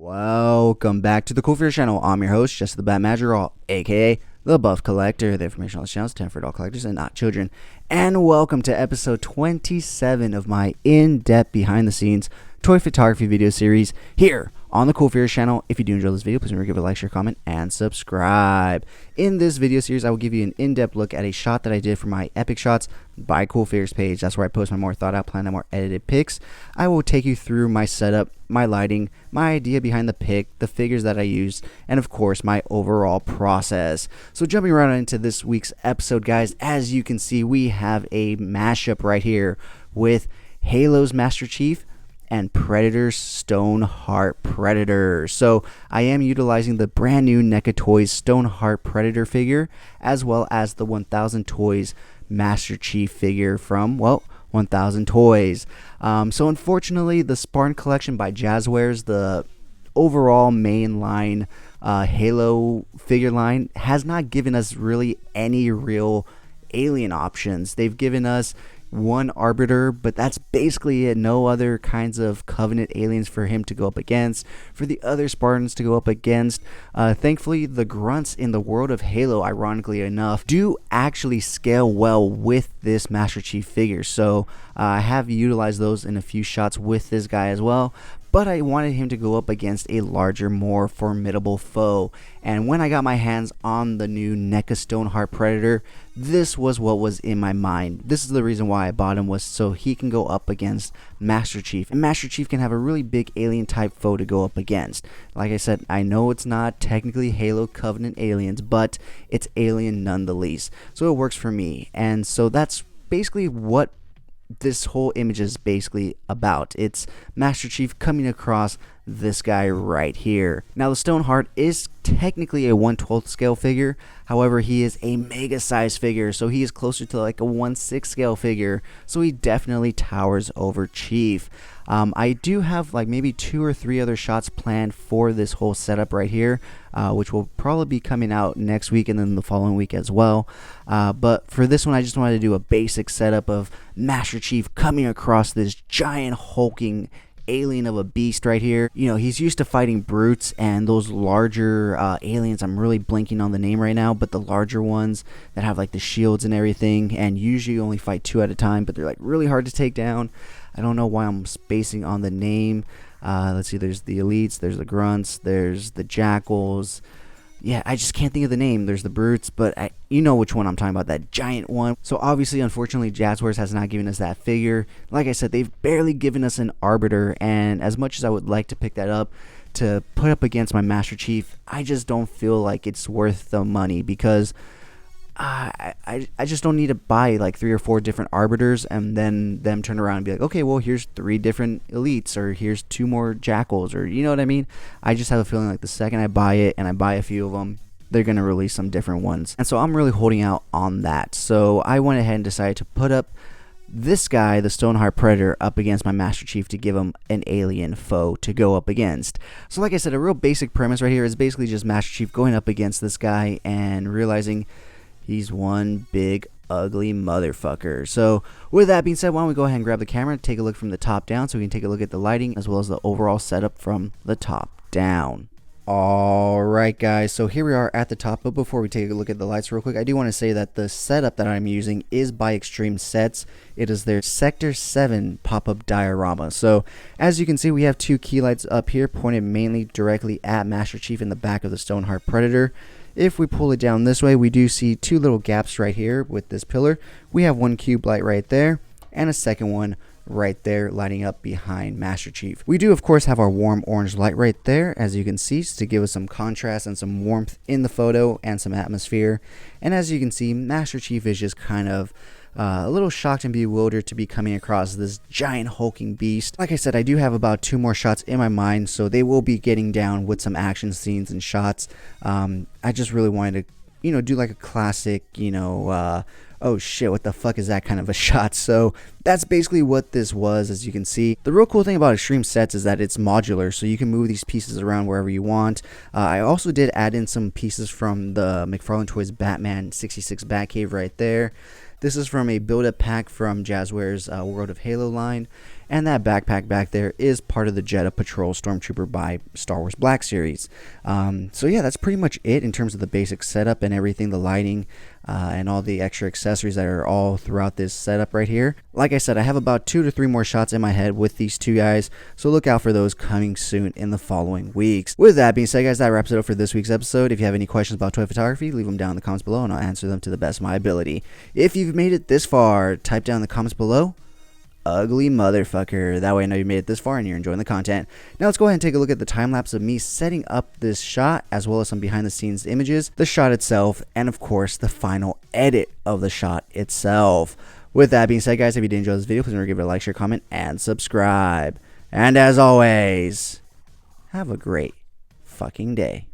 Welcome back to the Cool Fears channel. I'm your host, Jesse the Bat Madrigal, aka the Buff Collector. The information on this channel is 10 for adult collectors and not children. And welcome to episode 27 of my in-depth behind-the-scenes toy photography video series here on the Cool Fears channel. If you do enjoy this video, please remember to give it a like, share, comment, and subscribe. In this video series, I will give you an in-depth look at a shot that I did for my Epic Shots by Cool Fears page. That's where I post my more thought-out plan and more edited pics. I will take you through my setup, my lighting, my idea behind the pic, the figures that I used, and of course, my overall process. So jumping right into this week's episode, guys, as you can see, we have a mashup right here with Halo's Master Chief and Predator's Stoneheart Predator. So I am utilizing the brand new NECA Toys Stoneheart Predator figure, as well as the 1000 Toys Master Chief figure from, well, 1000 Toys. So unfortunately, the Spartan collection by Jazzwares, the overall main line Halo figure line, has not given us really any real alien options. They've given us one Arbiter, but that's basically it. No other kinds of Covenant aliens for him to go up against, for the other Spartans to go up against. Thankfully, the grunts in the world of Halo, ironically enough, do actually scale well with this Master Chief figure. So I have utilized those in a few shots with this guy as well. But I wanted him to go up against a larger, more formidable foe. And when I got my hands on the new NECA Stoneheart Predator, this was what was in my mind. This is the reason why I bought him, was so he can go up against Master Chief. And Master Chief can have a really big alien type foe to go up against. Like I said, I know it's not technically Halo Covenant aliens, but it's alien nonetheless. So it works for me. And so that's basically what this whole image is basically about. It's Master Chief coming across this guy right here. Now, the Stoneheart is technically a 1/12 scale figure. However, he is a mega size figure, so he is closer to like a 1/6 scale figure. So he definitely towers over Chief. I do have like maybe 2 or 3 other shots planned for this whole setup right here, which will probably be coming out next week and then the following week as well. But for this one, I just wanted to do a basic setup of Master Chief coming across this giant hulking alien of a beast right here. You know, he's used to fighting brutes and those larger aliens. I'm really blanking on the name right now, but the larger ones that have like the shields and everything, and usually only fight 2 at a time, but they're like really hard to take down. I don't know why I'm spacing on the name. Let's see, there's the elites, there's the grunts, there's the jackals. Yeah, I just can't think of the name. There's the brutes, but you know which one I'm talking about, that giant one. So obviously, unfortunately, Jazzwares has not given us that figure. Like I said, they've barely given us an Arbiter, and as much as I would like to pick that up to put up against my Master Chief, I just don't feel like it's worth the money, because I just don't need to buy like 3 or 4 different Arbiters and then them turn around and be like, okay, well, here's 3 different elites, or here's 2 more jackals, or you know what I mean. I just have a feeling like the second I buy it and I buy a few of them, they're going to release some different ones. And so I'm really holding out on that. So I went ahead and decided to put up this guy, the Stoneheart Predator, up against my Master Chief to give him an alien foe to go up against. So like I said, a real basic premise right here is basically just Master Chief going up against this guy and realizing he's one big ugly motherfucker. So with that being said, why don't we go ahead and grab the camera and take a look from the top down so we can take a look at the lighting as well as the overall setup from the top down. Alright guys, so here we are at the top, but before we take a look at the lights real quick, I do want to say that the setup that I'm using is by Extreme Sets. It is their Sector 7 pop-up diorama. So as you can see, we have 2 key lights up here pointed mainly directly at Master Chief in the back of the Stoneheart Predator. If we pull it down this way, we do see 2 little gaps right here with this pillar. We have 1 cube light right there and a second one right there lighting up behind Master Chief. We do of course have our warm orange light right there, as you can see, to give us some contrast and some warmth in the photo and some atmosphere. And as you can see, Master Chief is just kind of a little shocked and bewildered to be coming across this giant hulking beast. Like I said, I do have about 2 more shots in my mind, so they will be getting down with some action scenes and shots. I just really wanted to, you know, do like a classic, you know, oh shit, what the fuck is that kind of a shot. So that's basically what this was. As you can see, the real cool thing about Extreme Sets is that it's modular, so you can move these pieces around wherever you want. I also did add in some pieces from the McFarlane Toys Batman 66 Batcave right there. This is from a build-up pack from Jazzwares World of Halo line. and that backpack back there is part of the Jedha Patrol Stormtrooper by Star Wars Black Series. So yeah, that's pretty much it in terms of the basic setup and everything, the lighting, and all the extra accessories that are all throughout this setup right here. Like I said, I have about 2 to 3 more shots in my head with these two guys, so look out for those coming soon in the following weeks. With that being said, guys, that wraps it up for this week's episode. If you have any questions about toy photography, leave them down in the comments below and I'll answer them to the best of my ability. If you've made it this far, type down in the comments below, ugly motherfucker. That way I know you made it this far and you're enjoying the content. Now let's go ahead and take a look at the time lapse of me setting up this shot, as well as some behind the scenes images, the shot itself, and of course the final edit of the shot itself. With that being said, guys, if you did enjoy this video, please remember to give it a like, share, comment, and subscribe. And as always, have a great fucking day.